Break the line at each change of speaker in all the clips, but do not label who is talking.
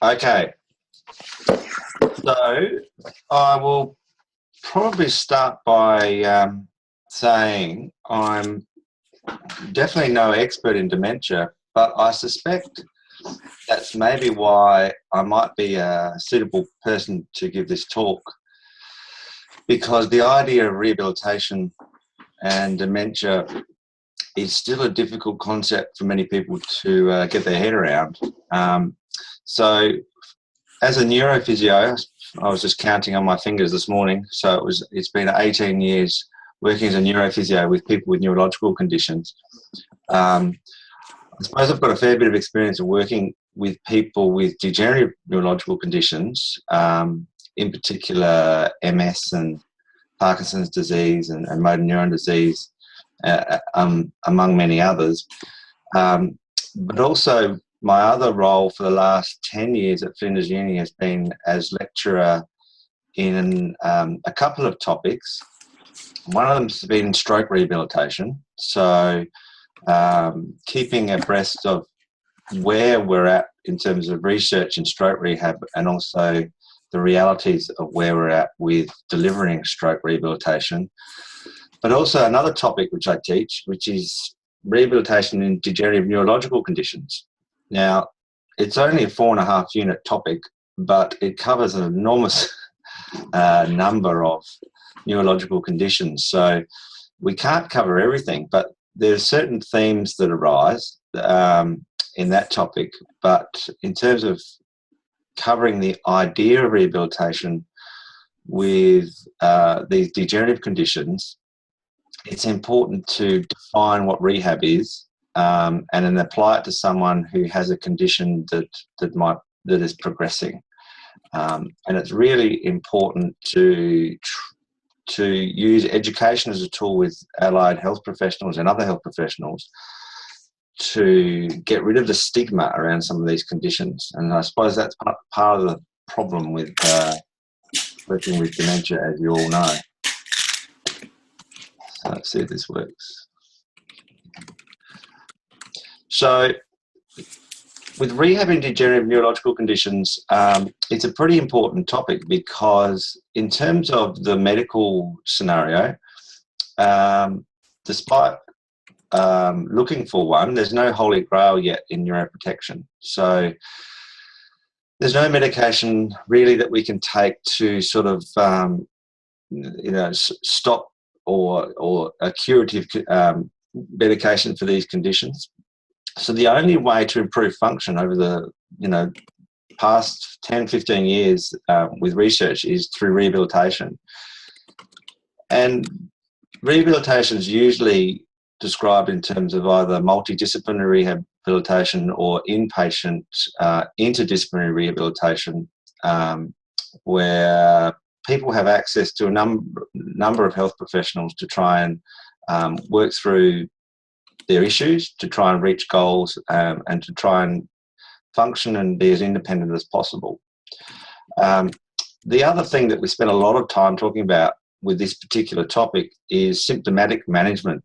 Okay, so I will probably start by saying I'm definitely no expert in dementia, but I suspect that's maybe why I might be a suitable person to give this talk, because the idea of rehabilitation and dementia is still a difficult concept for many people to get their head around. So as a neurophysio, I was just counting on my fingers this morning, so it's been 18 years working as a neurophysio with people with neurological conditions. I suppose I've got a fair bit of experience of working with people with degenerative neurological conditions, in particular MS and Parkinson's disease and motor neuron disease, among many others. But also my other role for the last 10 years at Flinders Uni has been as lecturer in a couple of topics. One of them has been stroke rehabilitation, so keeping abreast of where we're at in terms of research in stroke rehab, and also the realities of where we're at with delivering stroke rehabilitation. But also another topic which I teach, which is rehabilitation in degenerative neurological conditions. Now, it's only a 4.5 unit topic, but it covers an enormous number of neurological conditions. So we can't cover everything, but there's certain themes that arise in that topic. But in terms of covering the idea of rehabilitation with these degenerative conditions, it's important to define what rehab is, and then apply it to someone who has a condition that is progressing. And it's really important to use education as a tool with allied health professionals and other health professionals to get rid of the stigma around some of these conditions. And I suppose that's part of the problem with working with dementia, as you all know. So let's see if this works. So with rehab in degenerative neurological conditions, it's a pretty important topic, because in terms of the medical scenario, despite looking for one, there's no holy grail yet in neuroprotection. So there's no medication really that we can take to sort of stop or a curative medication for these conditions. So the only way to improve function over the past 10, 15 years with research is through rehabilitation. And rehabilitation is usually described in terms of either multidisciplinary rehabilitation or inpatient interdisciplinary rehabilitation, where people have access to a number of health professionals to try and work through their issues, to try and reach goals, and to try and function and be as independent as possible. The other thing that we spend a lot of time talking about with this particular topic is symptomatic management,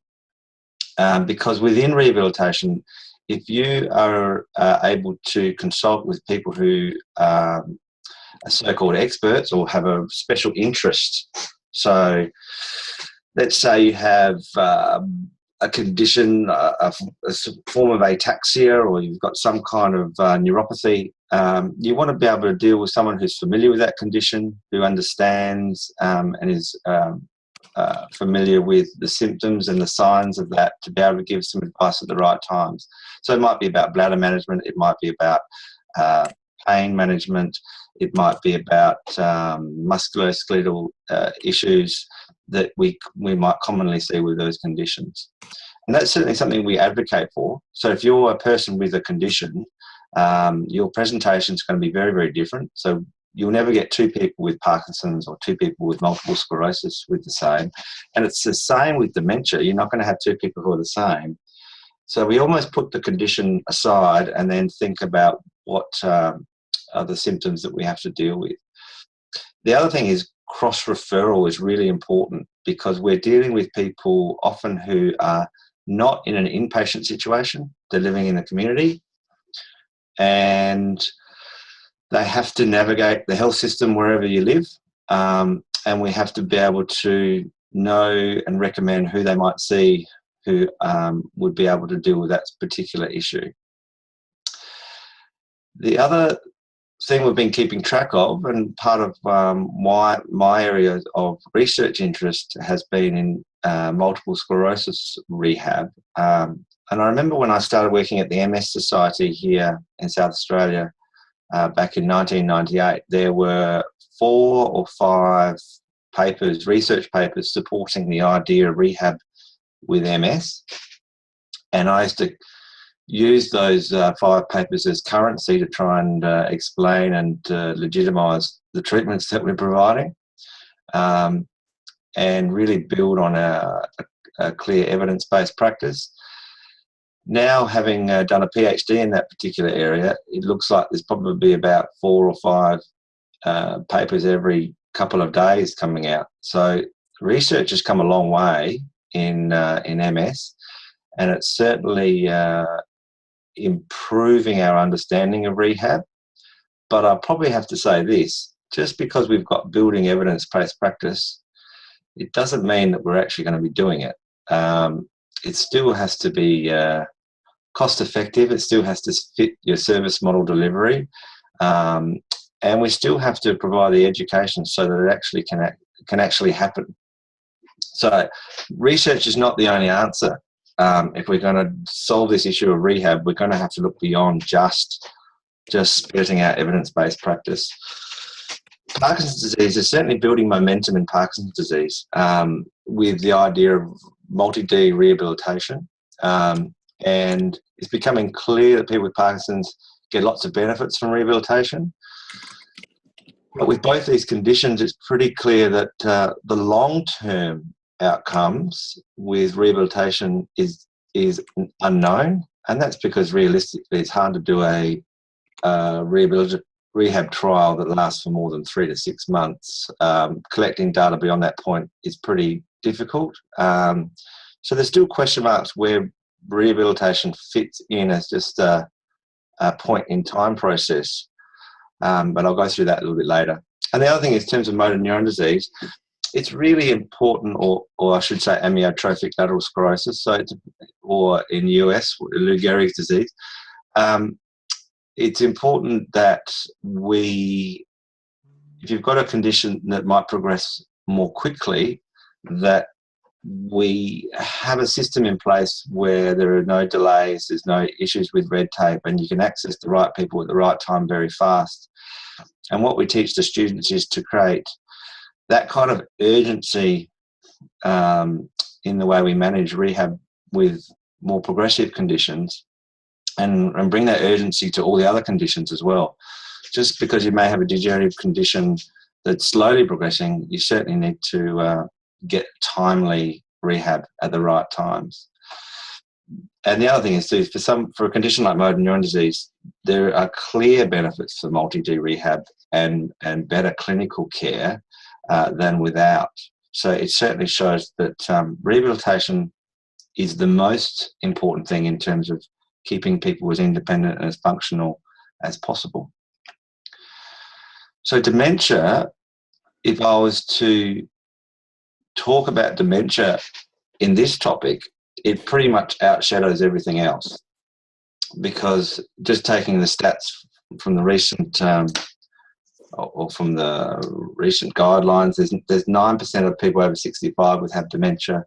because within rehabilitation, if you are able to consult with people who are so-called experts or have a special interest, so let's say you have a condition, a form of ataxia, or you've got some kind of neuropathy, you want to be able to deal with someone who's familiar with that condition, who understands and is familiar with the symptoms and the signs of that, to be able to give some advice at the right times. So it might be about bladder management, it might be about pain management, it might be about musculoskeletal issues that we might commonly see with those conditions. And that's certainly something we advocate for. So if you're a person with a condition, your presentation is going to be very, very different. So you'll never get two people with Parkinson's or two people with multiple sclerosis with the same. And it's the same with dementia. You're not going to have two people who are the same. So we almost put the condition aside and then think about what are the symptoms that we have to deal with. The other thing is cross-referral is really important, because we're dealing with people often who are not in an inpatient situation. They're living in the community, and They have to navigate the health system wherever you live, and we have to be able to know and recommend who they might see who would be able to deal with that particular issue. The other thing we've been keeping track of, and part of why my area of research interest has been in multiple sclerosis rehab. And I remember when I started working at the MS Society here in South Australia back in 1998, there were 4 or 5 papers, research papers, supporting the idea of rehab with MS. And I used to use those 5 papers as currency to try and explain and legitimise the treatments that we're providing, and really build on a clear evidence-based practice. Now, having done a PhD in that particular area, it looks like there's probably about 4 or 5 papers every couple of days coming out. So research has come a long way in MS, and it's certainly improving our understanding of rehab. But I probably have to say this: just because we've got building evidence-based practice, it doesn't mean that we're actually going to be doing it. It still has to be cost-effective. It still has to fit your service model delivery, and we still have to provide the education so that it actually can actually happen. So research is not the only answer. If we're going to solve this issue of rehab, we're going to have to look beyond just spitting out evidence-based practice. Parkinson's disease is certainly building momentum in Parkinson's disease, with the idea of multi-D rehabilitation, and it's becoming clear that people with Parkinson's get lots of benefits from rehabilitation. But with both these conditions, it's pretty clear that the long-term outcomes with rehabilitation is unknown, and that's because realistically it's hard to do a rehab trial that lasts for more than 3 to 6 months. Collecting data beyond that point is pretty difficult. So there's still question marks where rehabilitation fits in as just a point in time process. But I'll go through that a little bit later. And the other thing is, in terms of motor neuron disease, it's really important, or I should say amyotrophic lateral sclerosis, or in the US, Lou Gehrig's disease. It's important that if you've got a condition that might progress more quickly, that we have a system in place where there are no delays, there's no issues with red tape, and you can access the right people at the right time very fast. And what we teach the students is to create that kind of urgency in the way we manage rehab with more progressive conditions, and bring that urgency to all the other conditions as well. Just because you may have a degenerative condition that's slowly progressing, you certainly need to get timely rehab at the right times. And the other thing is, too, for a condition like motor neuron disease, there are clear benefits for multi-D rehab and better clinical care than without. So it certainly shows that rehabilitation is the most important thing in terms of keeping people as independent and as functional as possible. So dementia, if I was to talk about dementia in this topic, it pretty much outshadows everything else, because just taking the stats from the recent guidelines, there's 9% of people over 65 would have dementia,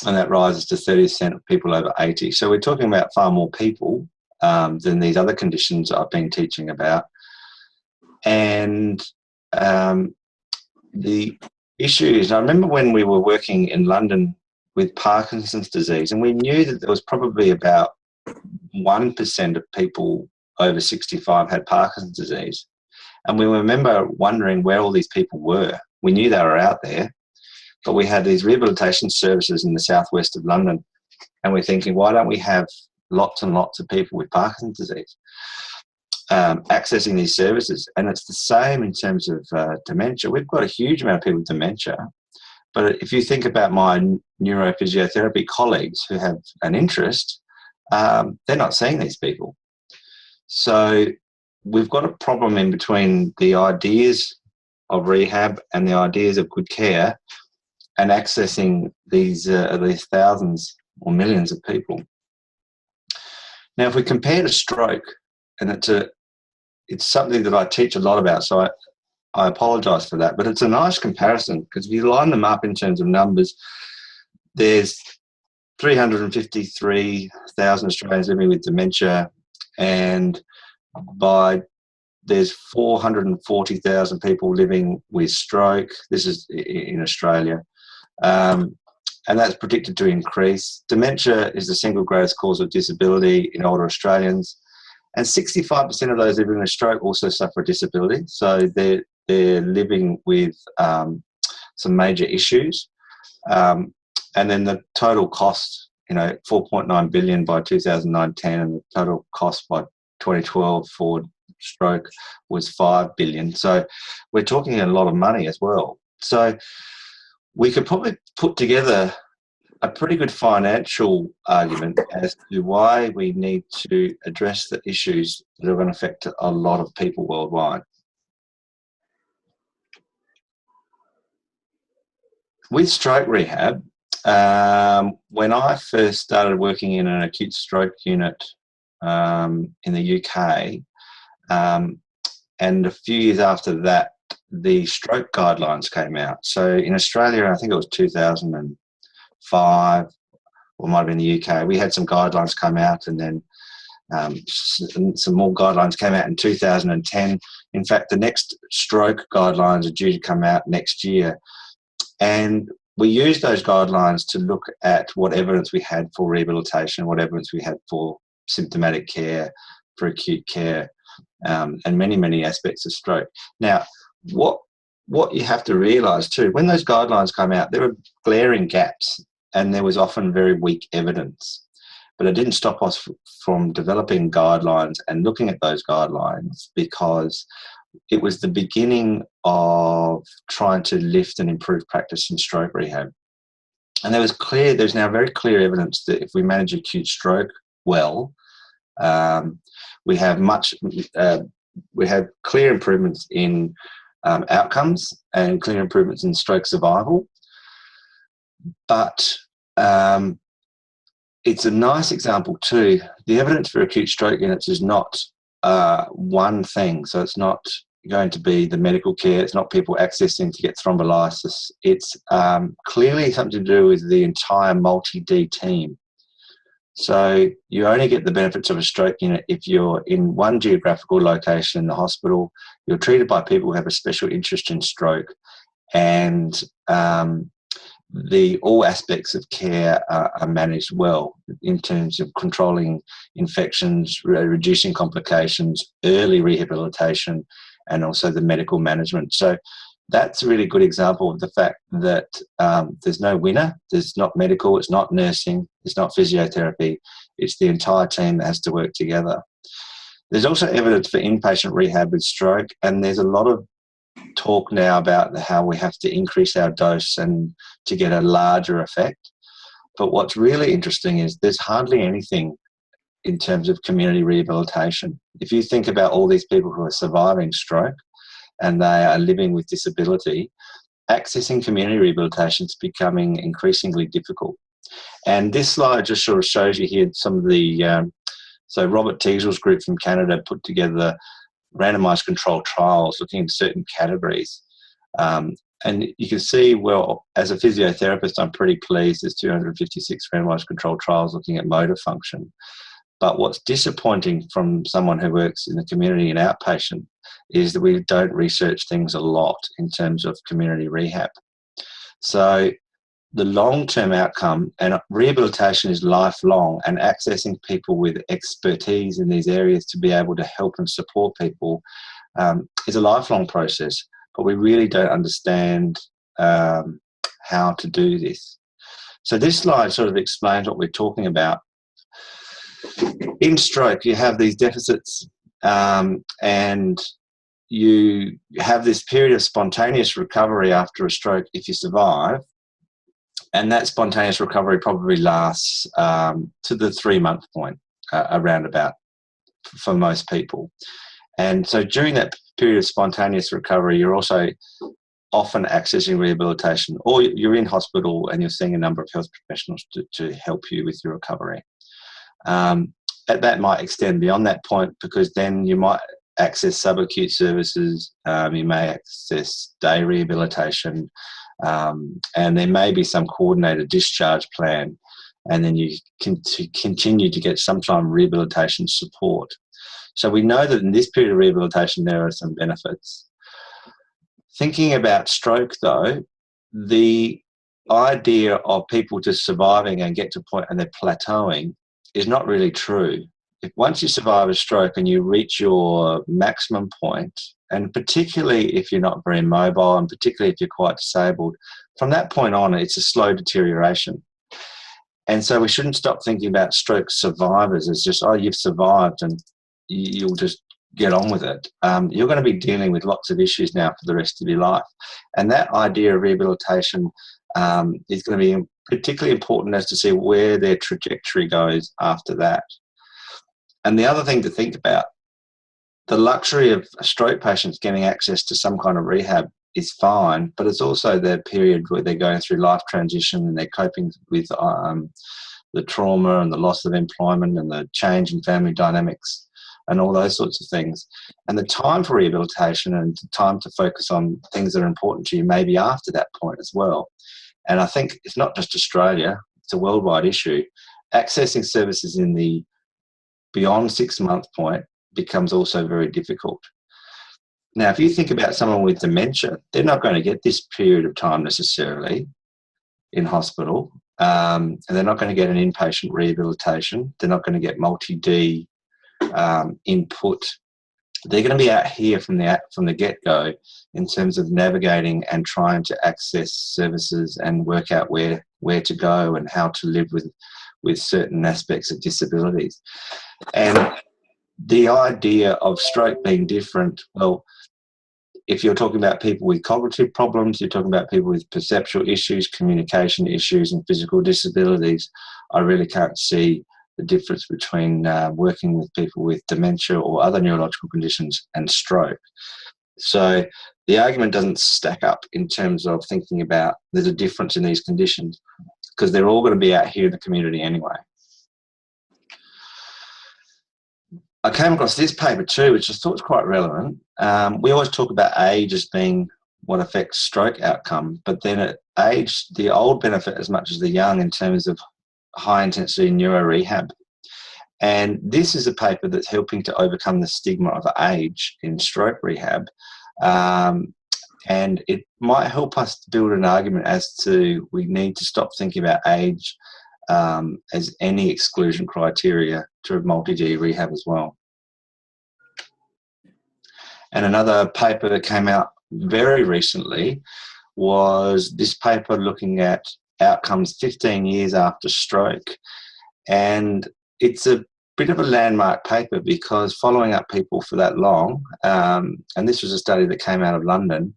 and that rises to 30% of people over 80. So we're talking about far more people than these other conditions I've been teaching about. And the issue is, I remember when we were working in London with Parkinson's disease, and we knew that there was probably about 1% of people over 65 had Parkinson's disease. And we remember wondering where all these people were. We knew they were out there, but we had these rehabilitation services in the southwest of London, and we're thinking, why don't we have lots and lots of people with Parkinson's disease accessing these services? And it's the same in terms of dementia. We've got a huge amount of people with dementia, but if you think about my neurophysiotherapy colleagues who have an interest, they're not seeing these people. So we've got a problem in between the ideas of rehab and the ideas of good care and accessing these thousands or millions of people. Now, if we compare to stroke, and it's something that I teach a lot about, so I apologise for that, but it's a nice comparison, because if you line them up in terms of numbers, there's 353,000 Australians living with dementia, and there's 440,000 people living with stroke. This is in Australia. And that's predicted to increase. Dementia is the single greatest cause of disability in older Australians, and 65% of those living with stroke also suffer a disability. So they're living with some major issues. And then the total cost, 4.9 billion by 2009-10, and the total cost by 2012 for stroke was 5 billion. So we're talking a lot of money as well. So we could probably put together a pretty good financial argument as to why we need to address the issues that are going to affect a lot of people worldwide. With stroke rehab, when I first started working in an acute stroke unit in the UK, and a few years after that, the stroke guidelines came out. So in Australia, I think it was 2005, or it might have been the UK, we had some guidelines come out, and then some more guidelines came out in 2010. In fact, the next stroke guidelines are due to come out next year. And we used those guidelines to look at what evidence we had for rehabilitation, what evidence we had for symptomatic care, for acute care, and many, many aspects of stroke. Now, what you have to realise too, when those guidelines come out, there were glaring gaps, and there was often very weak evidence. But it didn't stop us from developing guidelines and looking at those guidelines, because it was the beginning of trying to lift and improve practice in stroke rehab. And there's now very clear evidence that if we manage acute stroke well, we have clear improvements in outcomes and clear improvements in stroke survival. But it's a nice example too. The evidence for acute stroke units is not one thing. So it's not going to be the medical care. It's not people accessing to get thrombolysis. It's clearly something to do with the entire multi-D team. So you only get the benefits of a stroke unit if you're in one geographical location in the hospital, you're treated by people who have a special interest in stroke, and all aspects of care are managed well in terms of controlling infections, reducing complications, early rehabilitation, and also the medical management. So that's a really good example of the fact that there's no winner. There's not medical, it's not nursing, it's not physiotherapy. It's the entire team that has to work together. There's also evidence for inpatient rehab with stroke, and there's a lot of talk now about how we have to increase our dose and to get a larger effect. But what's really interesting is there's hardly anything in terms of community rehabilitation. If you think about all these people who are surviving stroke and they are living with disability, accessing community rehabilitation is becoming increasingly difficult. And this slide just sort of shows you here some of the, so Robert Teasel's group from Canada put together randomised controlled trials looking at certain categories. And you can see, well, as a physiotherapist, I'm pretty pleased there's 256 randomised controlled trials looking at motor function. But what's disappointing from someone who works in the community and outpatient is that we don't research things a lot in terms of community rehab. So the long-term outcome, and rehabilitation is lifelong, and accessing people with expertise in these areas to be able to help and support people is a lifelong process, but we really don't understand how to do this. So this slide sort of explains what we're talking about. In stroke, you have these deficits, and you have this period of spontaneous recovery after a stroke if you survive, and that spontaneous recovery probably lasts to the 3-month point, around about, for most people. And so during that period of spontaneous recovery, you're also often accessing rehabilitation, or you're in hospital and you're seeing a number of health professionals to help you with your recovery. That might extend beyond that point, because then you might access subacute services, you may access day rehabilitation, and there may be some coordinated discharge plan, and then you can continue to get sometime rehabilitation support. So we know that in this period of rehabilitation there are some benefits. Thinking about stroke though, the idea of people just surviving and get to a point and they're plateauing is not really true. If once you survive a stroke and you reach your maximum point, and particularly if you're not very mobile, and particularly if you're quite disabled, from that point on it's a slow deterioration. And so we shouldn't stop thinking about stroke survivors as just, oh, you've survived and you'll just get on with it. You're going to be dealing with lots of issues now for the rest of your life. And that idea of rehabilitation is going to be particularly important as to see where their trajectory goes after that. And the other thing to think about, the luxury of stroke patients getting access to some kind of rehab is fine, but it's also the period where they're going through life transition and they're coping with the trauma and the loss of employment and the change in family dynamics and all those sorts of things. And the time for rehabilitation and the time to focus on things that are important to you may be after that point as well. And I think it's not just Australia, it's a worldwide issue. Accessing services in the beyond 6 month point becomes also very difficult. Now, if you think about someone with dementia, they're not going to get this period of time necessarily in hospital, and they're not going to get an inpatient rehabilitation. They're not going to get multi-D input. They're going to be out here from the get-go in terms of navigating and trying to access services and work out where to go and how to live with certain aspects of disabilities. And the idea of stroke being different, well, if you're talking about people with cognitive problems, you're talking about people with perceptual issues, communication issues, and physical disabilities, I really can't see the difference between working with people with dementia or other neurological conditions and stroke. So the argument doesn't stack up in terms of thinking about there's a difference in these conditions, because they're all going to be out here in the community anyway. I came across this paper too, which I thought was quite relevant. We always talk about age as being what affects stroke outcome, but then at age, the old benefit as much as the young in terms of high intensity neuro rehab. And this is a paper that's helping to overcome the stigma of age in stroke rehab. And it might help us to build an argument as to we need to stop thinking about age as any exclusion criteria to multi-D rehab as well. And another paper that came out very recently was this paper looking at outcomes 15 years after stroke. And it's a bit of a landmark paper because following up people for that long, and this was a study that came out of London,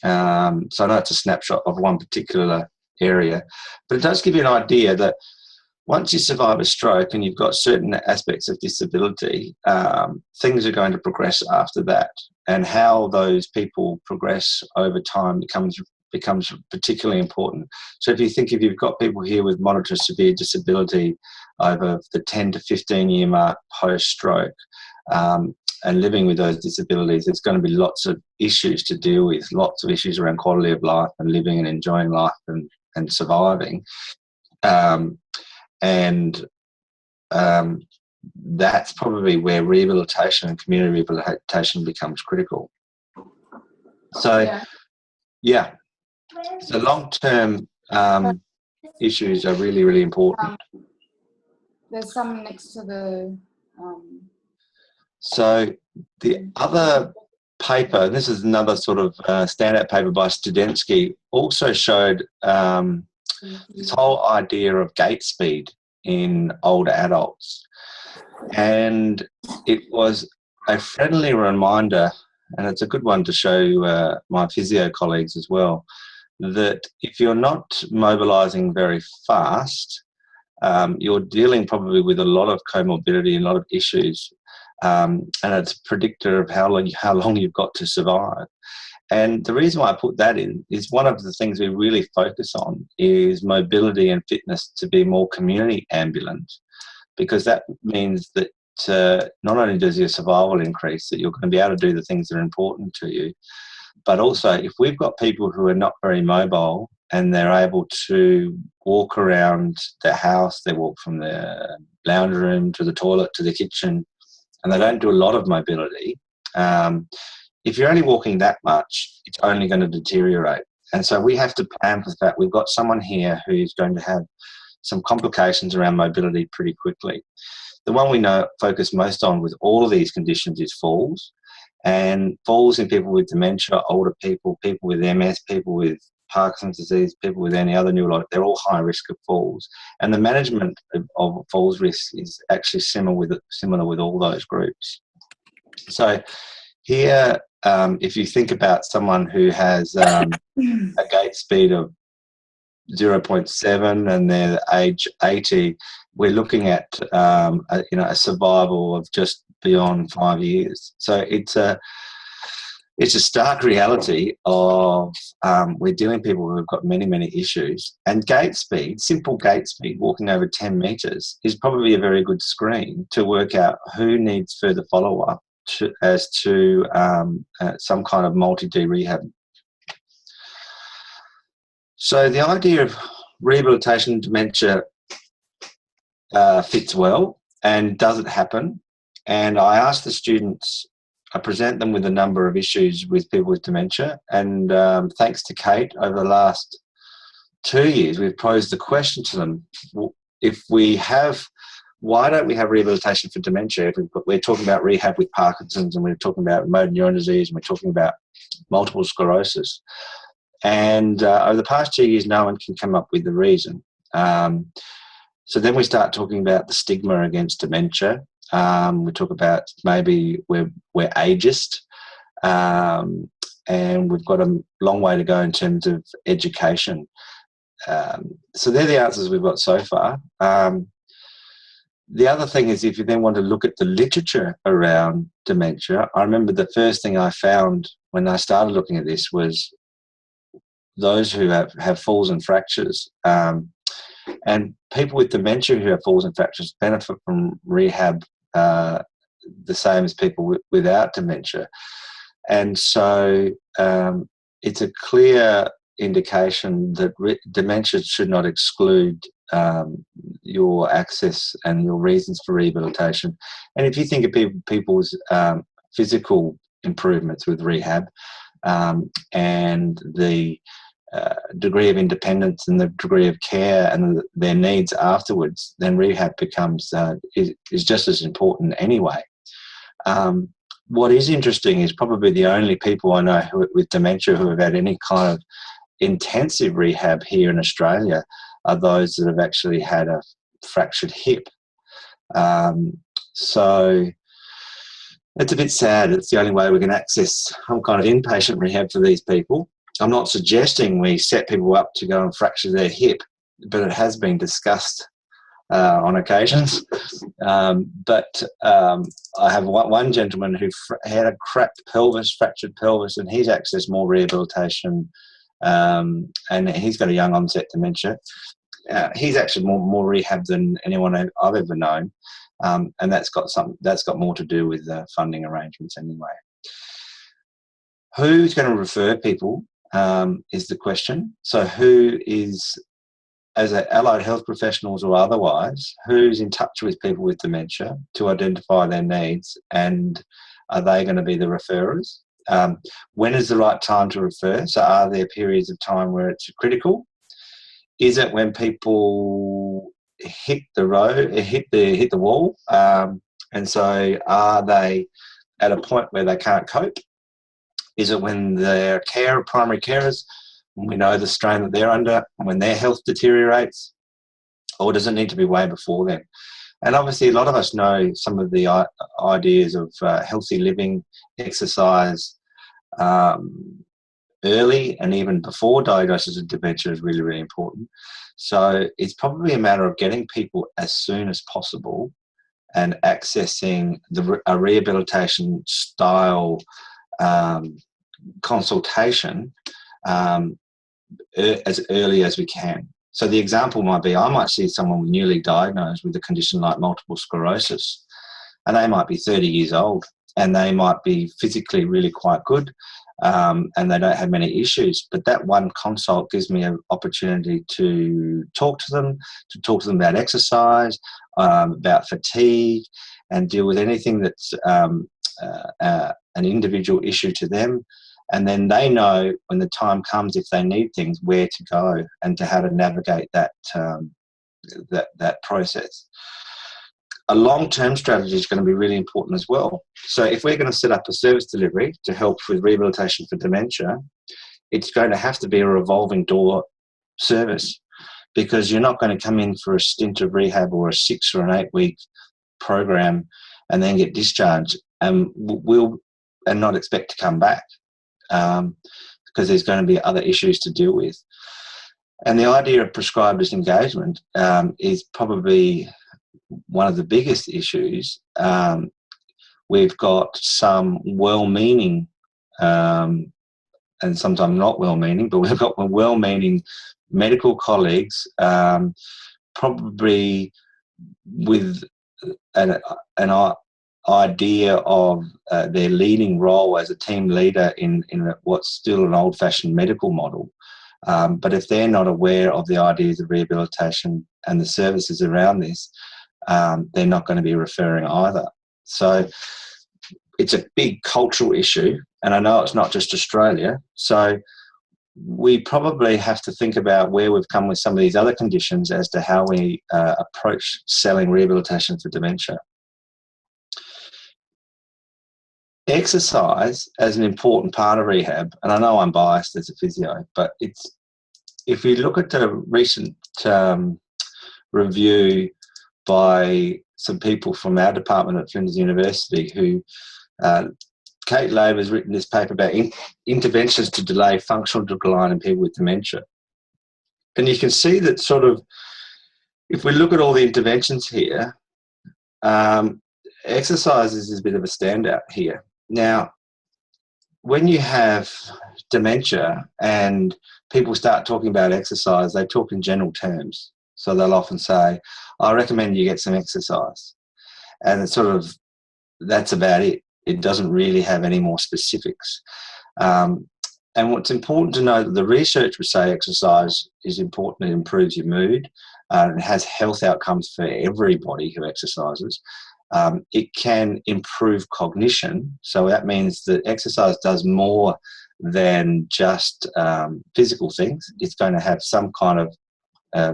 so I know it's a snapshot of one particular area, but it does give you an idea that once you survive a stroke and you've got certain aspects of disability, things are going to progress after that. And how those people progress over time becomes particularly important. So if you've got people here with moderate to severe disability over the 10 to 15 year mark post-stroke, and living with those disabilities, there's going to be lots of issues to deal with, lots of issues around quality of life and living and enjoying life and surviving. That's probably where rehabilitation and community rehabilitation becomes critical. So, yeah. So long-term issues are really, really important.
There's some next to the...
So the other paper, and this is another sort of standout paper by Studensky, also showed this whole idea of gait speed in older adults. And it was a friendly reminder, and it's a good one to show my physio colleagues as well, that if you're not mobilising very fast, you're dealing probably with a lot of comorbidity and a lot of issues and it's a predictor of how long you've got to survive. And the reason why I put that in is one of the things we really focus on is mobility and fitness to be more community ambulant, because that means that not only does your survival increase, that you're going to be able to do the things that are important to you, but also if we've got people who are not very mobile and they're able to walk around their house, they walk from the lounge room to the toilet to the kitchen, and they don't do a lot of mobility, if you're only walking that much, it's only going to deteriorate. And so we have to plan for the fact we've got someone here who's going to have some complications around mobility pretty quickly. The one we know focus most on with all of these conditions is falls. And falls in people with dementia, older people, people with MS, people with Parkinson's disease, people with any other neurological, they're all high risk of falls. And the management of falls risk is actually similar with all those groups. So here, if you think about someone who has a gait speed of 0.7 and they're age 80, we're looking at a survival of just beyond 5 years. So it's a stark reality of we're dealing with people who have got many issues, and gait speed, simple gait speed, walking over 10 metres, is probably a very good screen to work out who needs further follow-up as to some kind of multi-D rehab. So the idea of rehabilitation in dementia fits well, and does it happen? And I ask the students, I present them with a number of issues with people with dementia, and thanks to Kate, over the last 2 years, we've posed the question to them, why don't we have rehabilitation for dementia? We're talking about rehab with Parkinson's, and we're talking about motor neuron disease, and we're talking about multiple sclerosis. And over the past 2 years, no one can come up with the reason. So then we start talking about the stigma against dementia. We talk about maybe we're ageist, and we've got a long way to go in terms of education. So they're the answers we've got so far. The other thing is, if you then want to look at the literature around dementia, I remember the first thing I found when I started looking at this was those who have falls and fractures. And people with dementia who have falls and fractures benefit from rehab the same as people without dementia. And so it's a clear indication that dementia should not exclude your access and your reasons for rehabilitation. And if you think of people's physical improvements with rehab and the degree of independence and the degree of care and their needs afterwards, then rehab becomes is just as important anyway. What is interesting is probably the only people I know with dementia who have had any kind of intensive rehab here in Australia are those that have actually had a fractured hip. So it's a bit sad. It's the only way we can access some kind of inpatient rehab for these people. I'm not suggesting we set people up to go and fracture their hip, but it has been discussed on occasions. But I have one gentleman who had a cracked pelvis, fractured pelvis, and he's accessed more rehabilitation, and he's got a young onset dementia. He's actually more rehab than anyone I've ever known, and that's got more to do with funding arrangements anyway. Who's going to refer people is the question. So who is, as allied health professionals or otherwise, who's in touch with people with dementia to identify their needs, and are they going to be the referrers? When is the right time to refer? So are there periods of time where it's critical? Is it when people hit the road, hit the wall, and so are they at a point where they can't cope? Is it when their primary carers, we know the strain that they're under, when their health deteriorates, or does it need to be way before then? And obviously a lot of us know some of the ideas of healthy living, exercise, early and even before diagnosis of dementia is really, really important. So it's probably a matter of getting people as soon as possible and accessing a rehabilitation style consultation as early as we can. So the example might be, I might see someone newly diagnosed with a condition like multiple sclerosis, and they might be 30 years old, and they might be physically really quite good, and they don't have many issues. But that one consult gives me an opportunity to talk to them about exercise, about fatigue, and deal with anything that's an individual issue to them. And then they know when the time comes, if they need things, where to go and to how to navigate that that process. A long-term strategy is going to be really important as well. So if we're going to set up a service delivery to help with rehabilitation for dementia, it's going to have to be a revolving door service, because you're not going to come in for a stint of rehab or a 6 or an 8 week program and then get discharged and not expect to come back, because there's going to be other issues to deal with. And the idea of prescribed disengagement is probably one of the biggest issues. We've got some well-meaning and sometimes not well-meaning, but we've got well-meaning medical colleagues, probably with an idea of their leading role as a team leader in what's still an old-fashioned medical model. But if they're not aware of the ideas of rehabilitation and the services around this, they're not going to be referring either. So it's a big cultural issue, and I know it's not just Australia. So we probably have to think about where we've come with some of these other conditions as to how we approach selling rehabilitation for dementia. Exercise as an important part of rehab, and I know I'm biased as a physio, but if we look at the recent review by some people from our department at Flinders University, who Kate Labour has written this paper about interventions to delay functional decline in people with dementia. And you can see that sort of, if we look at all the interventions here, exercise is a bit of a standout here. Now, when you have dementia and people start talking about exercise, they talk in general terms. So they'll often say, I recommend you get some exercise. And it's sort of, that's about it. It doesn't really have any more specifics. And what's important to know, that the research would say exercise is important. It improves your mood. It has health outcomes for everybody who exercises. It can improve cognition. So that means that exercise does more than just physical things. It's going to have some kind of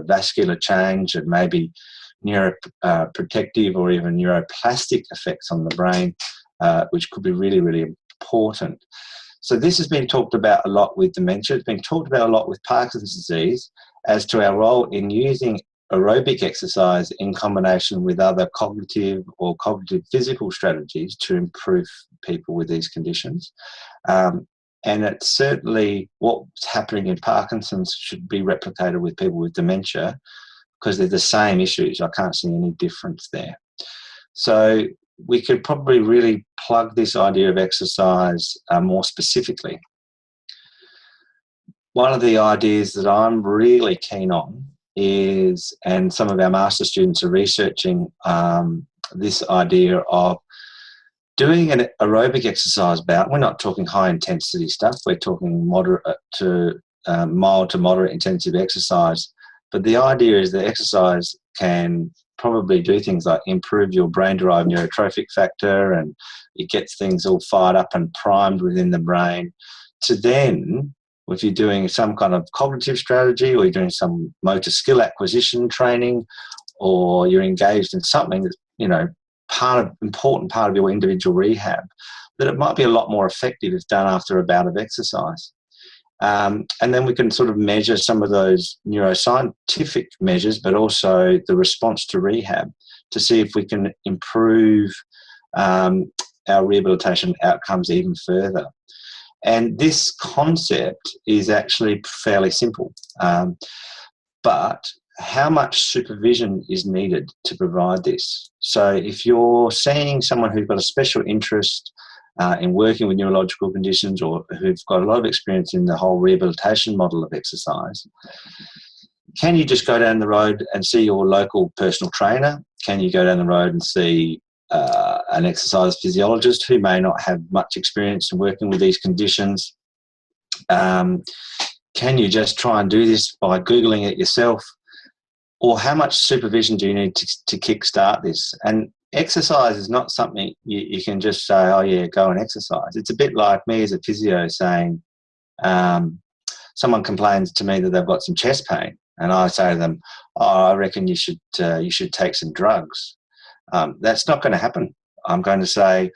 vascular change and maybe neuroprotective or even neuroplastic effects on the brain, which could be really, really important. So this has been talked about a lot with dementia. It's been talked about a lot with Parkinson's disease as to our role in using aerobic exercise in combination with other cognitive or cognitive physical strategies to improve people with these conditions. And it's certainly what's happening in Parkinson's should be replicated with people with dementia, because they're the same issues. I can't see any difference there. So we could probably really plug this idea of exercise more specifically. One of the ideas that I'm really keen on is, and some of our master students are researching this idea of doing an aerobic exercise bout. We're not talking high intensity stuff. We're talking moderate to mild to moderate intensive exercise. But the idea is that exercise can probably do things like improve your brain-derived neurotrophic factor, and it gets things all fired up and primed within the brain. To then, if you're doing some kind of cognitive strategy, or you're doing some motor skill acquisition training, or you're engaged in something that's, important part of your individual rehab, that it might be a lot more effective if done after a bout of exercise. And then we can sort of measure some of those neuroscientific measures, but also the response to rehab, to see if we can improve our rehabilitation outcomes even further. And this concept is actually fairly simple. But how much supervision is needed to provide this? So if you're seeing someone who's got a special interest in working with neurological conditions, or who've got a lot of experience in the whole rehabilitation model of exercise, can you just go down the road and see your local personal trainer? Can you go down the road and see an exercise physiologist who may not have much experience in working with these conditions? Can you just try and do this by Googling it yourself? Or how much supervision do you need to kickstart this? And exercise is not something you can just say, oh yeah, go and exercise. It's a bit like me as a physio saying, someone complains to me that they've got some chest pain, and I say to them, oh, I reckon you should take some drugs. That's not going to happen. I'm going to say,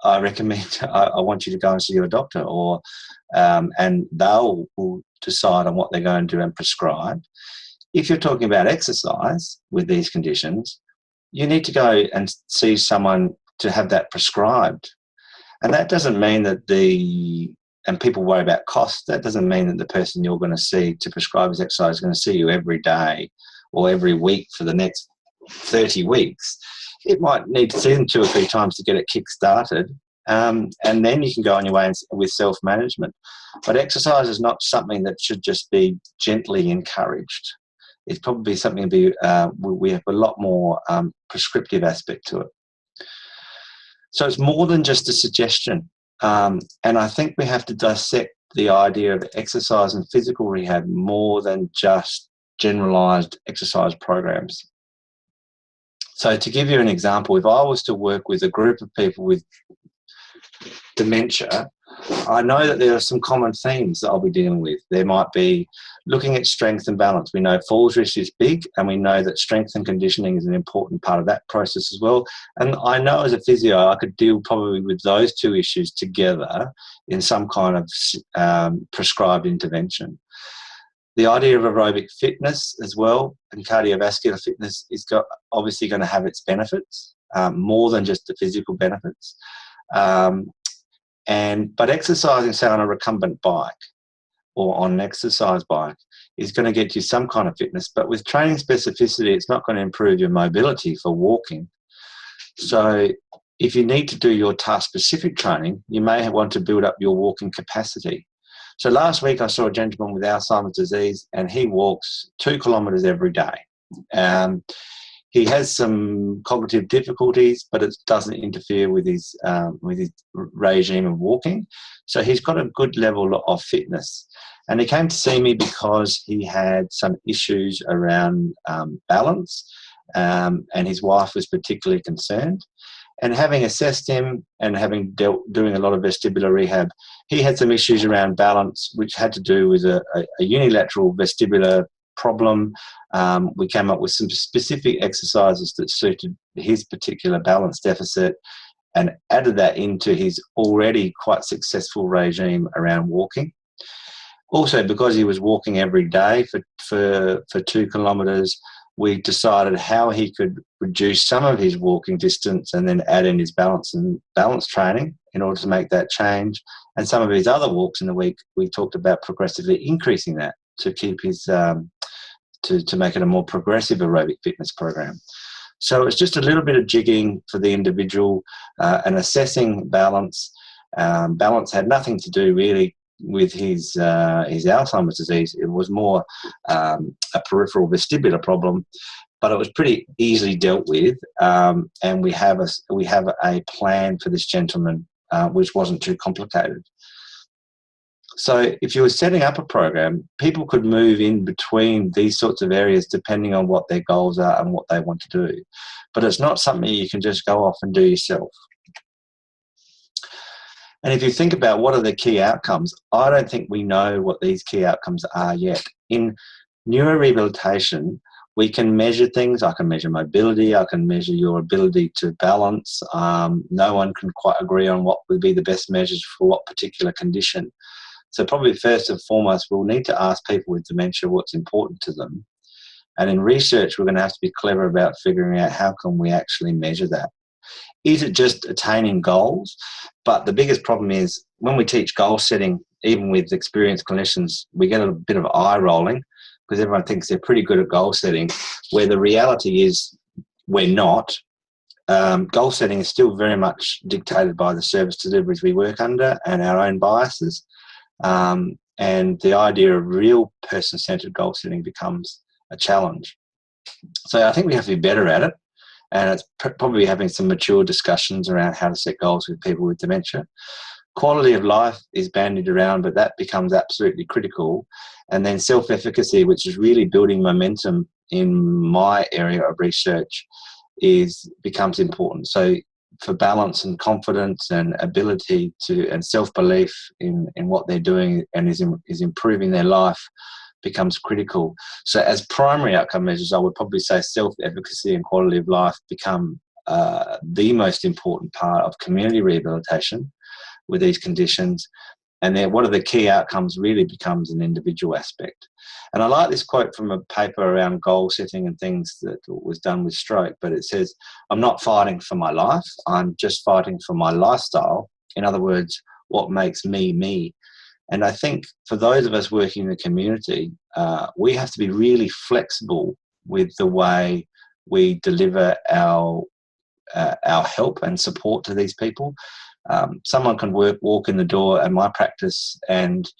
I recommend, I want you to go and see your doctor, or and they'll will decide on what they're going to do and prescribe. If you're talking about exercise with these conditions, you need to go and see someone to have that prescribed. And that doesn't mean that and people worry about cost, that doesn't mean that the person you're going to see to prescribe this exercise is going to see you every day or every week for the next 30 weeks. It might need to see them 2 or 3 times to get it kick-started, and then you can go on your way with self-management. But exercise is not something that should just be gently encouraged. It's probably something we have a lot more prescriptive aspect to it. So it's more than just a suggestion. And I think we have to dissect the idea of exercise and physical rehab more than just generalised exercise programs. So to give you an example, if I was to work with a group of people with dementia, I know that there are some common themes that I'll be dealing with. There might be looking at strength and balance. We know falls risk is big, and we know that strength and conditioning is an important part of that process as well. And I know as a physio, I could deal probably with those 2 issues together in some kind of prescribed intervention. The idea of aerobic fitness as well and cardiovascular fitness is obviously going to have its benefits, more than just the physical benefits. But exercising, say, on a recumbent bike or on an exercise bike is going to get you some kind of fitness, but with training specificity, it's not going to improve your mobility for walking. So if you need to do your task-specific training, you may want to build up your walking capacity. So last week I saw a gentleman with Alzheimer's disease, and he walks 2 kilometres every day. He has some cognitive difficulties, but it doesn't interfere with his regime of walking. So he's got a good level of fitness. And he came to see me because he had some issues around balance, and his wife was particularly concerned. And having assessed him and doing a lot of vestibular rehab, he had some issues around balance, which had to do with a unilateral vestibular problem. We came up with some specific exercises that suited his particular balance deficit and added that into his already quite successful regime around walking. Also, because he was walking every day for 2 kilometres, we decided how he could reduce some of his walking distance and then add in his balance training in order to make that change. And some of his other walks in the week, we talked about progressively increasing that to keep his to make it a more progressive aerobic fitness program. So it's just a little bit of jigging for the individual and assessing balance. Balance had nothing to do really with his Alzheimer's disease. It was more a peripheral vestibular problem, but it was pretty easily dealt with. And we have a plan for this gentleman, which wasn't too complicated. So if you were setting up a program, people could move in between these sorts of areas depending on what their goals are and what they want to do. But it's not something you can just go off and do yourself. And if you think about what are the key outcomes, I don't think we know what these key outcomes are yet. In neurorehabilitation, we can measure things. I can measure mobility. I can measure your ability to balance. No one can quite agree on what would be the best measures for what particular condition. So probably first and foremost, we'll need to ask people with dementia what's important to them. And in research, we're going to have to be clever about figuring out how can we actually measure that. Is it just attaining goals? But the biggest problem is when we teach goal setting, even with experienced clinicians, we get a bit of eye rolling because everyone thinks they're pretty good at goal setting, where the reality is we're not. goal setting is still very much dictated by the service deliveries we work under and our own biases. And the idea of real person-centered goal setting becomes a challenge. So I think we have to be better at it, and it's probably having some mature discussions around how to set goals with people with dementia. Quality of life is bandied around, but that becomes absolutely critical. And then self-efficacy, which is really building momentum in my area of research, becomes important. So for balance and confidence and ability to, and self-belief in what they're doing and is improving their life becomes critical. So as primary outcome measures, I would probably say self-efficacy and quality of life become the most important part of community rehabilitation with these conditions. And then what are the key outcomes really becomes an individual aspect. And I like this quote from a paper around goal setting and things that was done with stroke, but it says, I'm not fighting for my life, I'm just fighting for my lifestyle. In other words, what makes me, me. And I think for those of us working in the community, we have to be really flexible with the way we deliver our help and support to these people. Someone can walk in the door at my practice, and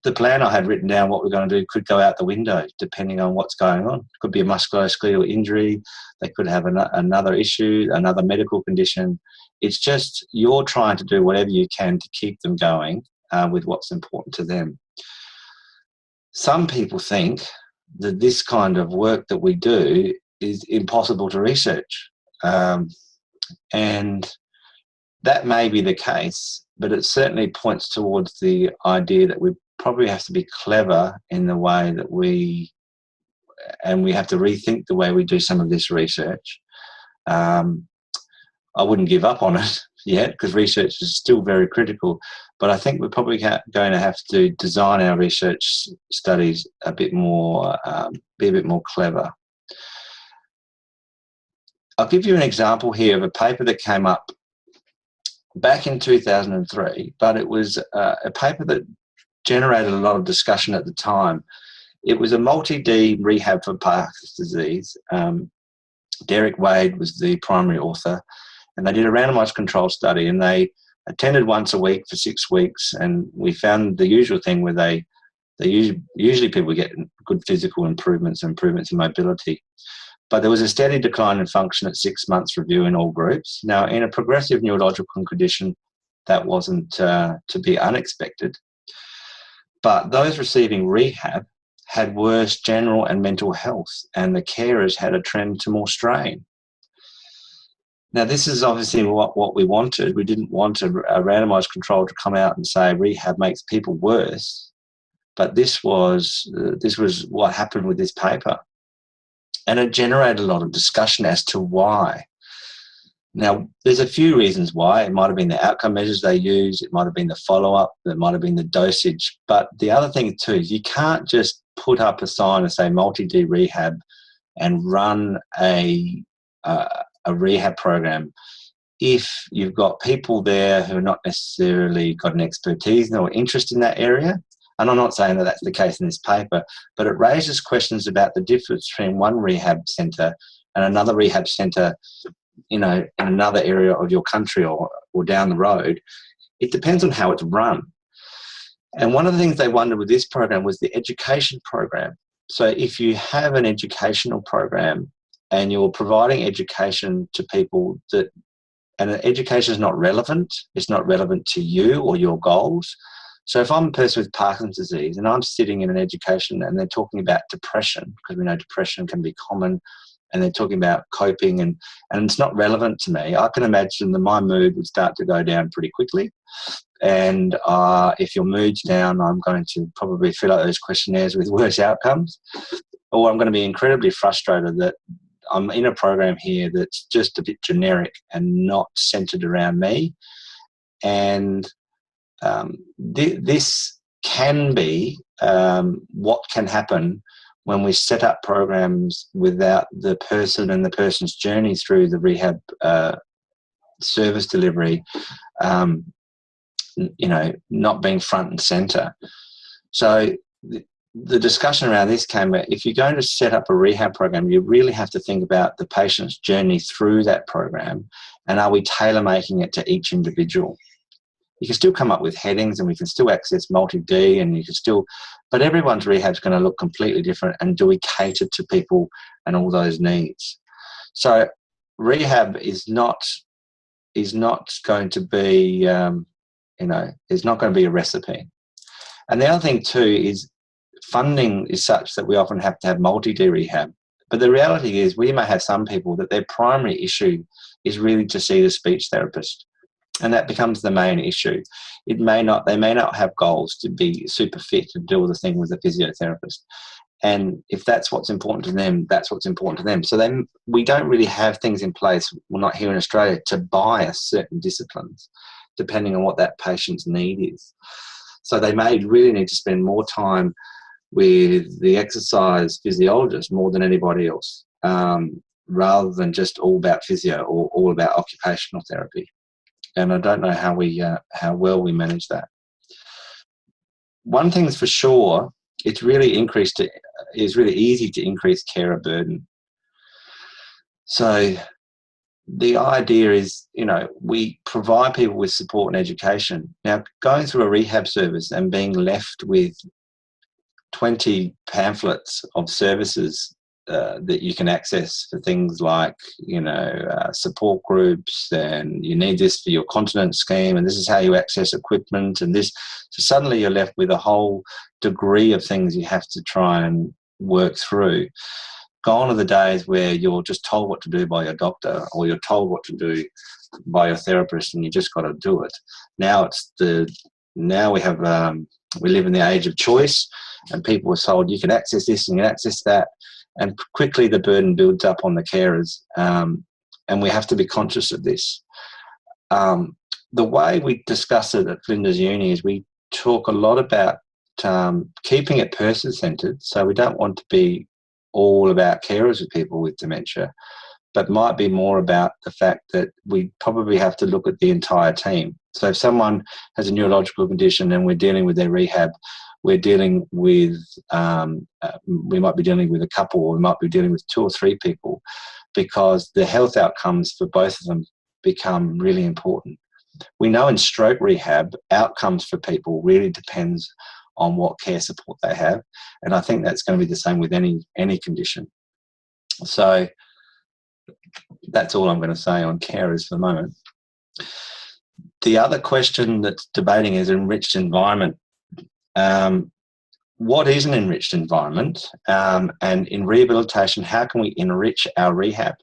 the plan I had written down, what we're going to do, could go out the window depending on what's going on. It could be a musculoskeletal injury, they could have another issue, another medical condition. It's just you're trying to do whatever you can to keep them going with what's important to them. Some people think that this kind of work that we do is impossible to research. And that may be the case, but it certainly points towards the idea that we probably have to be clever in the way that we have to rethink the way we do some of this research. I wouldn't give up on it yet, because research is still very critical, but I think we're probably going to have to design our research studies a bit more, be a bit more clever. I'll give you an example here of a paper that came up back in 2003, but it was a paper that generated a lot of discussion at the time. It was a multi-D rehab for Parkinson's disease. Derek Wade was the primary author, and they did a randomized control study, and they attended once a week for 6 weeks, and we found the usual thing where usually people get good physical improvements and improvements in mobility. But there was a steady decline in function at 6 months review in all groups. Now, in a progressive neurological condition, that wasn't to be unexpected. But those receiving rehab had worse general and mental health, and the carers had a trend to more strain. Now, this is obviously what we wanted. We didn't want a randomised control to come out and say rehab makes people worse, but this was what happened with this paper. And it generated a lot of discussion as to why. Now, there's a few reasons why. It might have been the outcome measures they use, it might have been the follow-up, it might have been the dosage. But the other thing too is you can't just put up a sign and say multi-D rehab and run a rehab program if you've got people there who are not necessarily got an expertise or interest in that area. And I'm not saying that that's the case in this paper, but it raises questions about the difference between one rehab centre and another rehab centre, in another area of your country or down the road. It depends on how it's run. And one of the things they wondered with this program was the education program. So if you have an educational program and you're providing education to people and education is not relevant, it's not relevant to you or your goals. So if I'm a person with Parkinson's disease and I'm sitting in an education and they're talking about depression, because we know depression can be common, and they're talking about coping and it's not relevant to me, I can imagine that my mood would start to go down pretty quickly. And if your mood's down, I'm going to probably fill out those questionnaires with worse outcomes, or I'm going to be incredibly frustrated that I'm in a program here that's just a bit generic and not centered around me. And this can be what can happen when we set up programs without the person and the person's journey through the rehab service delivery, not being front and centre. So the discussion around this came about, if you're going to set up a rehab program, you really have to think about the patient's journey through that program, and are we tailor-making it to each individual? You can still come up with headings, and we can still access multi-D, and you can still, but everyone's rehab is going to look completely different, and do we cater to people and all those needs? So rehab is not going to be, it's not going to be a recipe. And the other thing too is funding is such that we often have to have multi-D rehab. But the reality is we may have some people that their primary issue is really to see the speech therapist. And that becomes the main issue. They may not have goals to be super fit and do all the thing with a physiotherapist. And if that's what's important to them, that's what's important to them. So then we don't really have things in place, well, not here in Australia, to bias certain disciplines, depending on what that patient's need is. So they may really need to spend more time with the exercise physiologist more than anybody else, rather than just all about physio or all about occupational therapy. And I don't know how well we manage that. One thing's for sure, it's really easy to increase carer burden. So the idea is, we provide people with support and education. Now, going through a rehab service and being left with 20 pamphlets of services that you can access for things like, support groups, and you need this for your continence scheme, and this is how you access equipment, and this. So suddenly you're left with a whole degree of things you have to try and work through. Gone are the days where you're just told what to do by your doctor, or you're told what to do by your therapist, and you just got to do it. Now we live in the age of choice, and people are told you can access this and you can access that, and quickly the burden builds up on the carers, and we have to be conscious of this. The way we discuss it at Flinders Uni is we talk a lot about keeping it person-centred, so we don't want to be all about carers with people with dementia, but might be more about the fact that we probably have to look at the entire team. So if someone has a neurological condition and we're dealing with their rehab, we're dealing with, we might be dealing with a couple, or we might be dealing with 2 or 3 people, because the health outcomes for both of them become really important. We know in stroke rehab, outcomes for people really depends on what care support they have, and I think that's going to be the same with any condition. So that's all I'm going to say on carers for the moment. The other question that's debating is enriched environment. What is an enriched environment? And in rehabilitation, how can we enrich our rehab?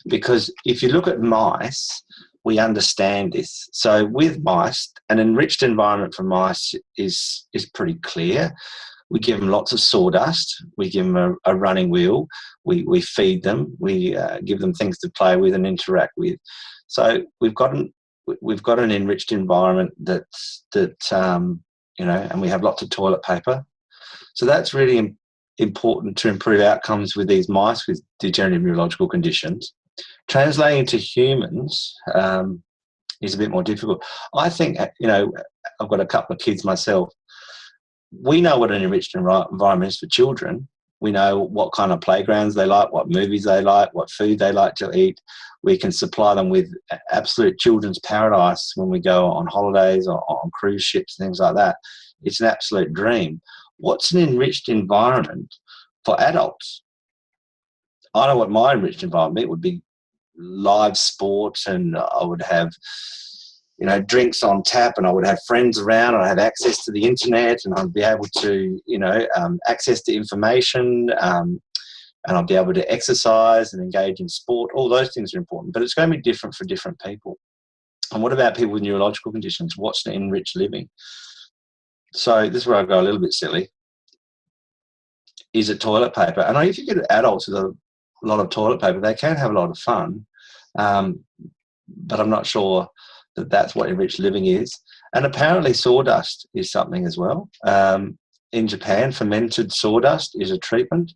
Because if you look at mice, we understand this. So with mice, an enriched environment for mice is pretty clear. We give them lots of sawdust. We give them a running wheel. We feed them. We give them things to play with and interact with. So we've got an enriched environment and we have lots of toilet paper. So that's really important to improve outcomes with these mice with degenerative neurological conditions. Translating to humans is a bit more difficult. I think, I've got a couple of kids myself. We know what an enriched environment is for children. We know what kind of playgrounds they like, what movies they like, what food they like to eat. We can supply them with absolute children's paradise when we go on holidays or on cruise ships, things like that. It's an absolute dream. What's an enriched environment for adults? I know what my enriched environment would be: live sport, and I would have drinks on tap, and I would have friends around, and I'd have access to the internet, and I'd be able to access to information, and I'd be able to exercise and engage in sport. All those things are important, but it's going to be different for different people. And what about people with neurological conditions? What's the enriched living? So this is where I go a little bit silly. Is it toilet paper? And if you get adults with a lot of toilet paper, they can have a lot of fun, but I'm not sure that that's what enriched living is. And apparently sawdust is something as well. In Japan, fermented sawdust is a treatment.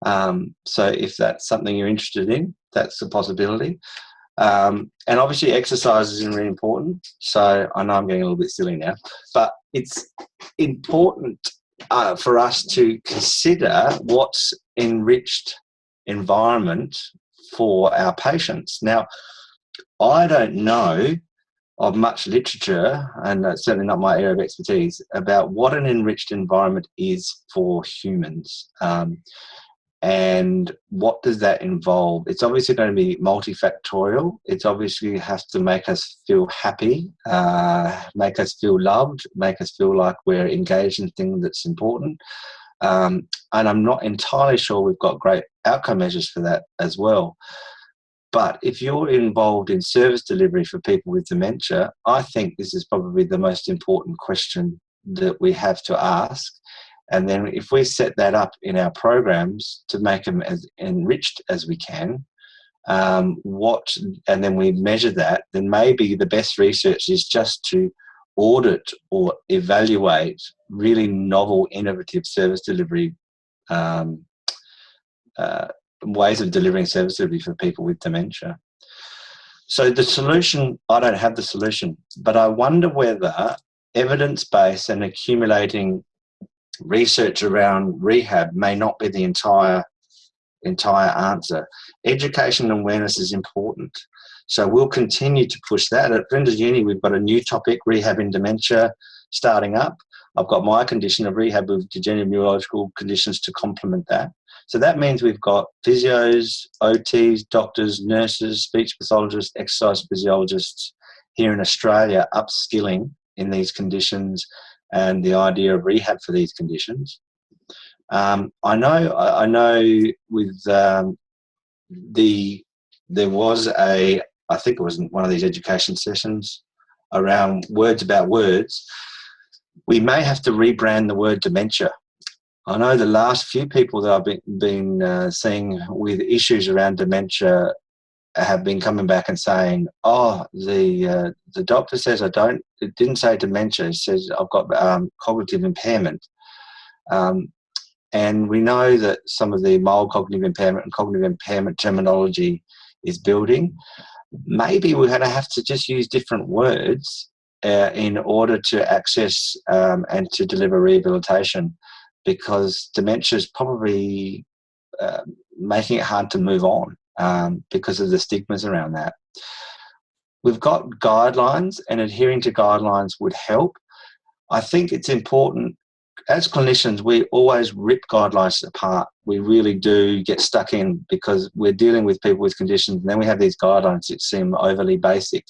So if that's something you're interested in, that's a possibility. And obviously exercise is really important. So I know I'm getting a little bit silly now, but it's important for us to consider what's enriched environment for our patients. Now, I don't know of much literature, and that's certainly not my area of expertise, about what an enriched environment is for humans. And what does that involve? It's obviously going to be multifactorial. It's obviously has to make us feel happy, make us feel loved, make us feel like we're engaged in things that's important. And I'm not entirely sure we've got great outcome measures for that as well. But if you're involved in service delivery for people with dementia, I think this is probably the most important question that we have to ask. And then if we set that up in our programs to make them as enriched as we can, and then we measure that, then maybe the best research is just to audit or evaluate really novel, innovative service delivery ways of delivering service delivery for people with dementia. So the solution, I don't have the solution, but I wonder whether evidence-based and accumulating research around rehab may not be the entire answer. Education and awareness is important. So we'll continue to push that. At Flinders Uni, we've got a new topic, rehab in dementia, starting up. I've got my condition of rehab with degenerative neurological conditions to complement that. So that means we've got physios, OTs, doctors, nurses, speech pathologists, exercise physiologists here in Australia upskilling in these conditions and the idea of rehab for these conditions. I know with there was I think it was one of these education sessions around words about words. We may have to rebrand the word dementia. I know the last few people that I've been seeing with issues around dementia have been coming back and saying, "Oh, the doctor says it didn't say dementia. It says I've got cognitive impairment." And we know that some of the mild cognitive impairment and cognitive impairment terminology is building. Maybe we're going to have to just use different words in order to access and to deliver rehabilitation, because dementia is probably making it hard to move on because of the stigmas around that. We've got guidelines, and adhering to guidelines would help. I think it's important. As clinicians, we always rip guidelines apart. We really do get stuck in because we're dealing with people with conditions, and then we have these guidelines that seem overly basic.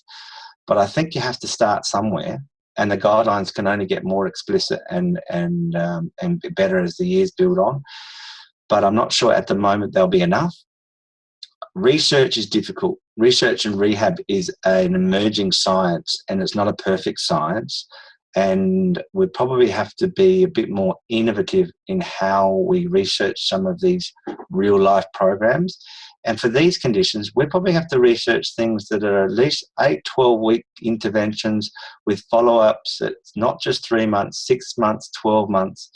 But I think you have to start somewhere, and the guidelines can only get more explicit and better as the years build on. But I'm not sure at the moment there'll be enough. Research is difficult. Research and rehab is an emerging science, and it's not a perfect science. And we probably have to be a bit more innovative in how we research some of these real life programs. And for these conditions, we probably have to research things that are at least 8, 12-week interventions with follow-ups. It's not just 3 months, 6 months, 12 months.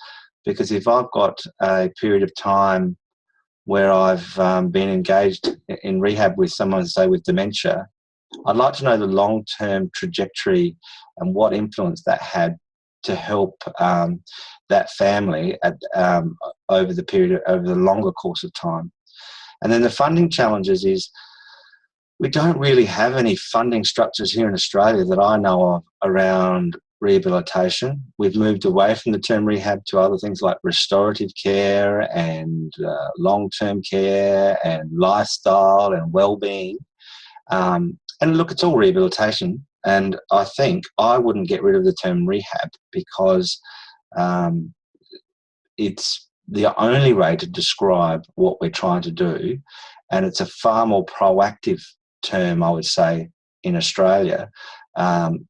Because if I've got a period of time where I've been engaged in rehab with someone, say, with dementia, I'd like to know the long-term trajectory and what influence that had to help that family over the longer course of time. And then the funding challenges is we don't really have any funding structures here in Australia that I know of around rehabilitation. We've moved away from the term rehab to other things like restorative care and long-term care and lifestyle and well-being. And look, it's all rehabilitation. And I think I wouldn't get rid of the term rehab because it's the only way to describe what we're trying to do. And it's a far more proactive term, I would say, in Australia. And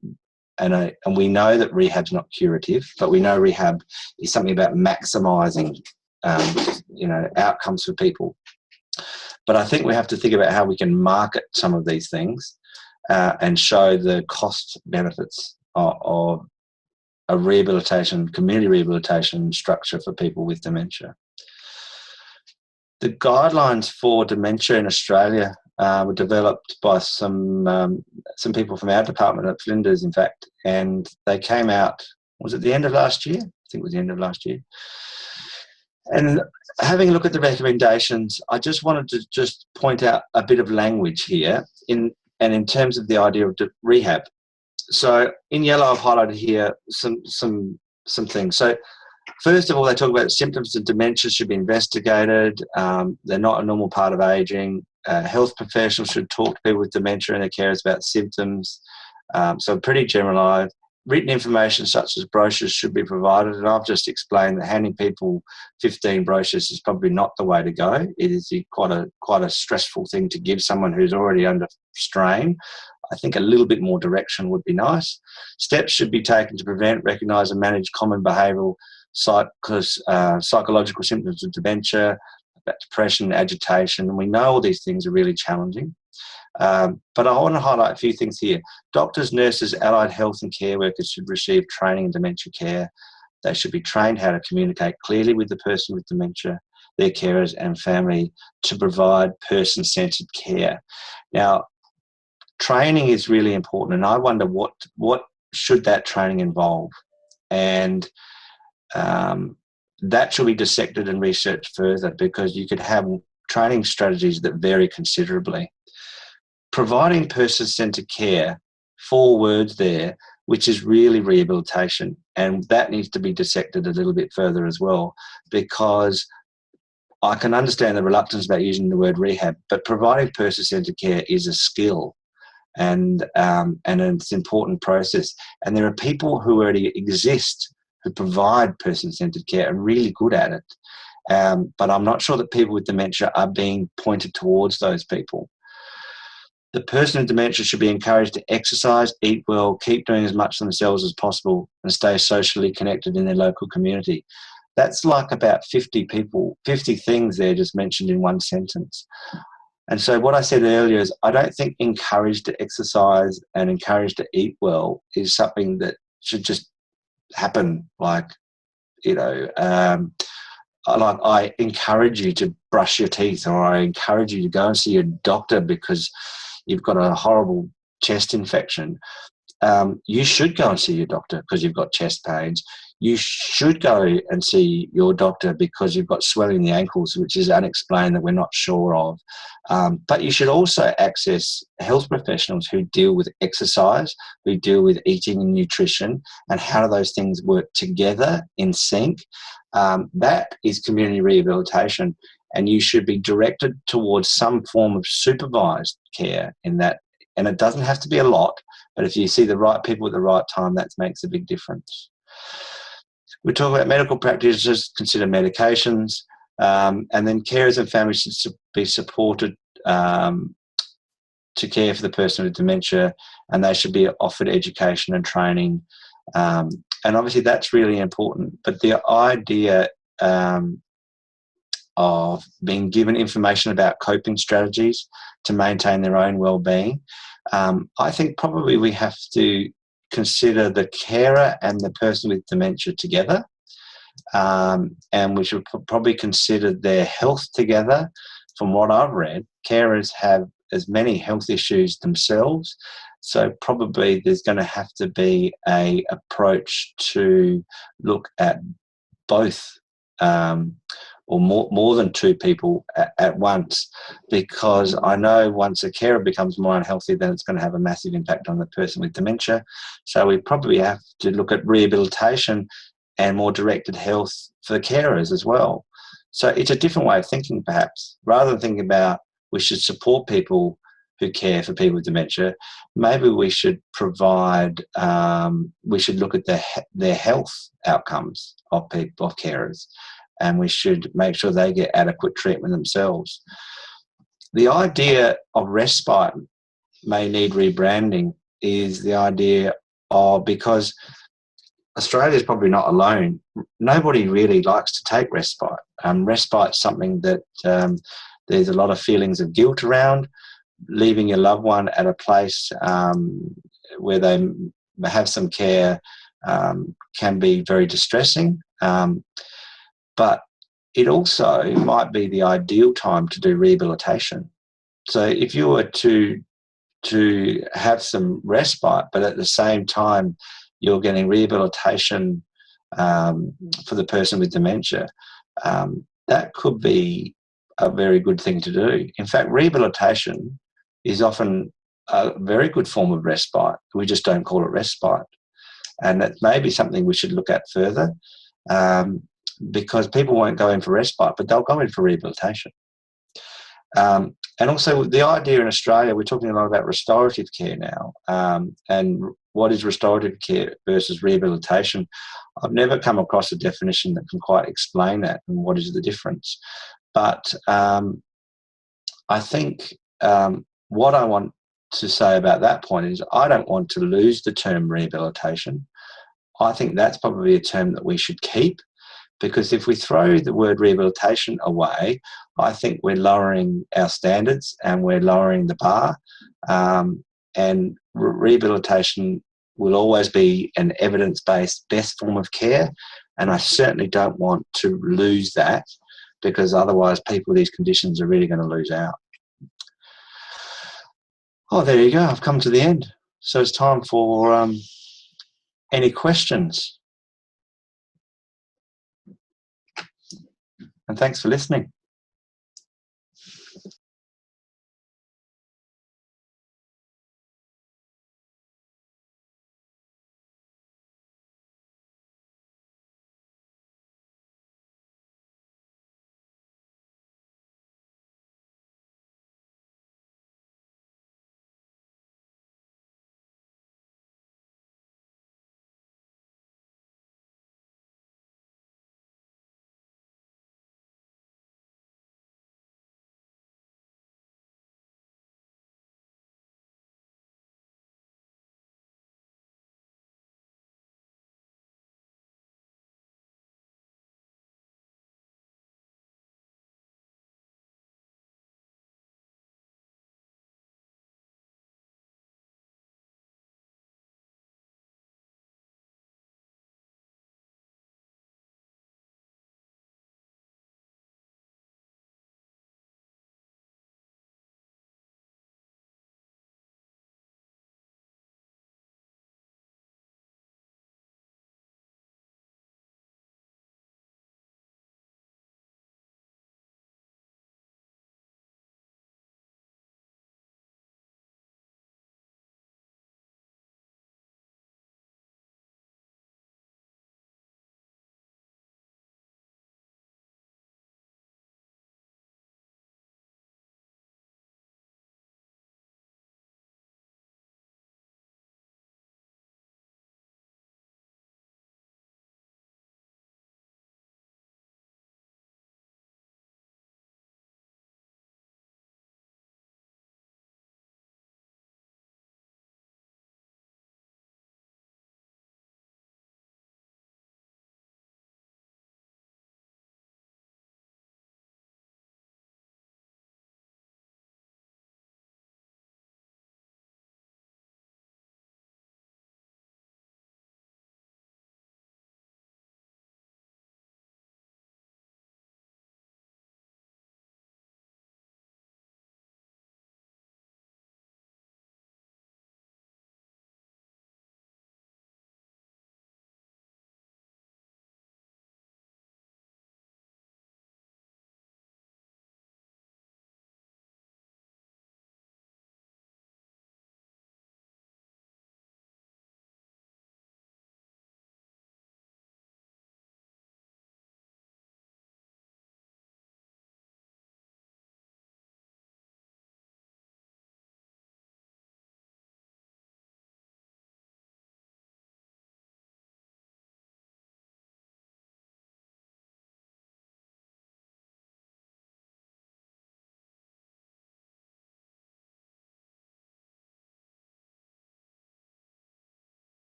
we know that rehab's not curative, but we know rehab is something about maximising, outcomes for people. But I think we have to think about how we can market some of these things and show the cost benefits of a rehabilitation, community rehabilitation structure for people with dementia. The guidelines for dementia in Australia were developed by some people from our department at Flinders, in fact, and they came out Was it the end of last year? I think it was the end of last year. And having a look at the recommendations, I just wanted to just point out a bit of language here in terms of the idea of rehab. So in yellow, I've highlighted here some things. So first of all, they talk about symptoms of dementia should be investigated. They're not a normal part of aging. Health professionals should talk to people with dementia and their carers about symptoms. So pretty generalised. Written information such as brochures should be provided, and I've just explained that handing people 15 brochures is probably not the way to go. It is quite a stressful thing to give someone who's already under strain. I think a little bit more direction would be nice. Steps should be taken to prevent, recognise and manage common behavioural psychological symptoms of dementia, about depression, agitation, and we know all these things are really challenging. But I want to highlight a few things here. Doctors, nurses, allied health and care workers should receive training in dementia care. They should be trained how to communicate clearly with the person with dementia, their carers and family to provide person-centred care. Now, training is really important, and I wonder what should that training involve? And that should be dissected and researched further, because you could have training strategies that vary considerably. Providing person-centred care, 4 words there, which is really rehabilitation, and that needs to be dissected a little bit further as well, because I can understand the reluctance about using the word rehab, but providing person-centred care is a skill, and it's an important process. And there are people who already exist who provide person-centred care and really good at it, but I'm not sure that people with dementia are being pointed towards those people. The person with dementia should be encouraged to exercise, eat well, keep doing as much themselves as possible, and stay socially connected in their local community. That's like about 50 things there just mentioned in one sentence. And so what I said earlier is I don't think encouraged to exercise and encouraged to eat well is something that should just happen. Like, I encourage you to brush your teeth, or I encourage you to go and see your doctor because you've got a horrible chest infection. You should go and see your doctor because you've got chest pains. You should go and see your doctor because you've got swelling in the ankles, which is unexplained that we're not sure of. But you should also access health professionals who deal with exercise, who deal with eating and nutrition, and how do those things work together in sync. That is community rehabilitation, and you should be directed towards some form of supervised care in that. And it doesn't have to be a lot, but if you see the right people at the right time, that makes a big difference. We talk about medical practitioners, consider medications, and then carers and families should be supported to care for the person with dementia, and they should be offered education and training. And obviously that's really important. But the idea of being given information about coping strategies to maintain their own well-being, I think probably we have to consider the carer and the person with dementia together, and we should probably consider their health together. From what I've read, carers have as many health issues themselves, so probably there's going to have to be an approach to look at both or more than 2 people at once, because I know once a carer becomes more unhealthy, then it's going to have a massive impact on the person with dementia. So we probably have to look at rehabilitation and more directed health for the carers as well. So it's a different way of thinking, perhaps. Rather than thinking about we should support people who care for people with dementia, maybe we should provide, we should look at their health outcomes of carers, and we should make sure they get adequate treatment themselves. The idea of respite may need rebranding is the idea of, because Australia is probably not alone. Nobody really likes to take respite. Respite is something that there's a lot of feelings of guilt around. Leaving your loved one at a place where they have some care can be very distressing. But it also might be the ideal time to do rehabilitation. So if you were to have some respite, but at the same time you're getting rehabilitation for the person with dementia, that could be a very good thing to do. In fact, rehabilitation is often a very good form of respite. We just don't call it respite. And that may be something we should look at further, because people won't go in for respite, but they'll go in for rehabilitation. And also the idea in Australia, we're talking a lot about restorative care now, and what is restorative care versus rehabilitation. I've never come across a definition that can quite explain that and what is the difference. But I think what I want to say about that point is I don't want to lose the term rehabilitation. I think that's probably a term that we should keep, because if we throw the word rehabilitation away, I think we're lowering our standards and we're lowering the bar. And rehabilitation will always be an evidence-based best form of care, and I certainly don't want to lose that, because otherwise people with these conditions are really going to lose out. Oh, there you go. I've come to the end. So it's time for any questions. And thanks for listening.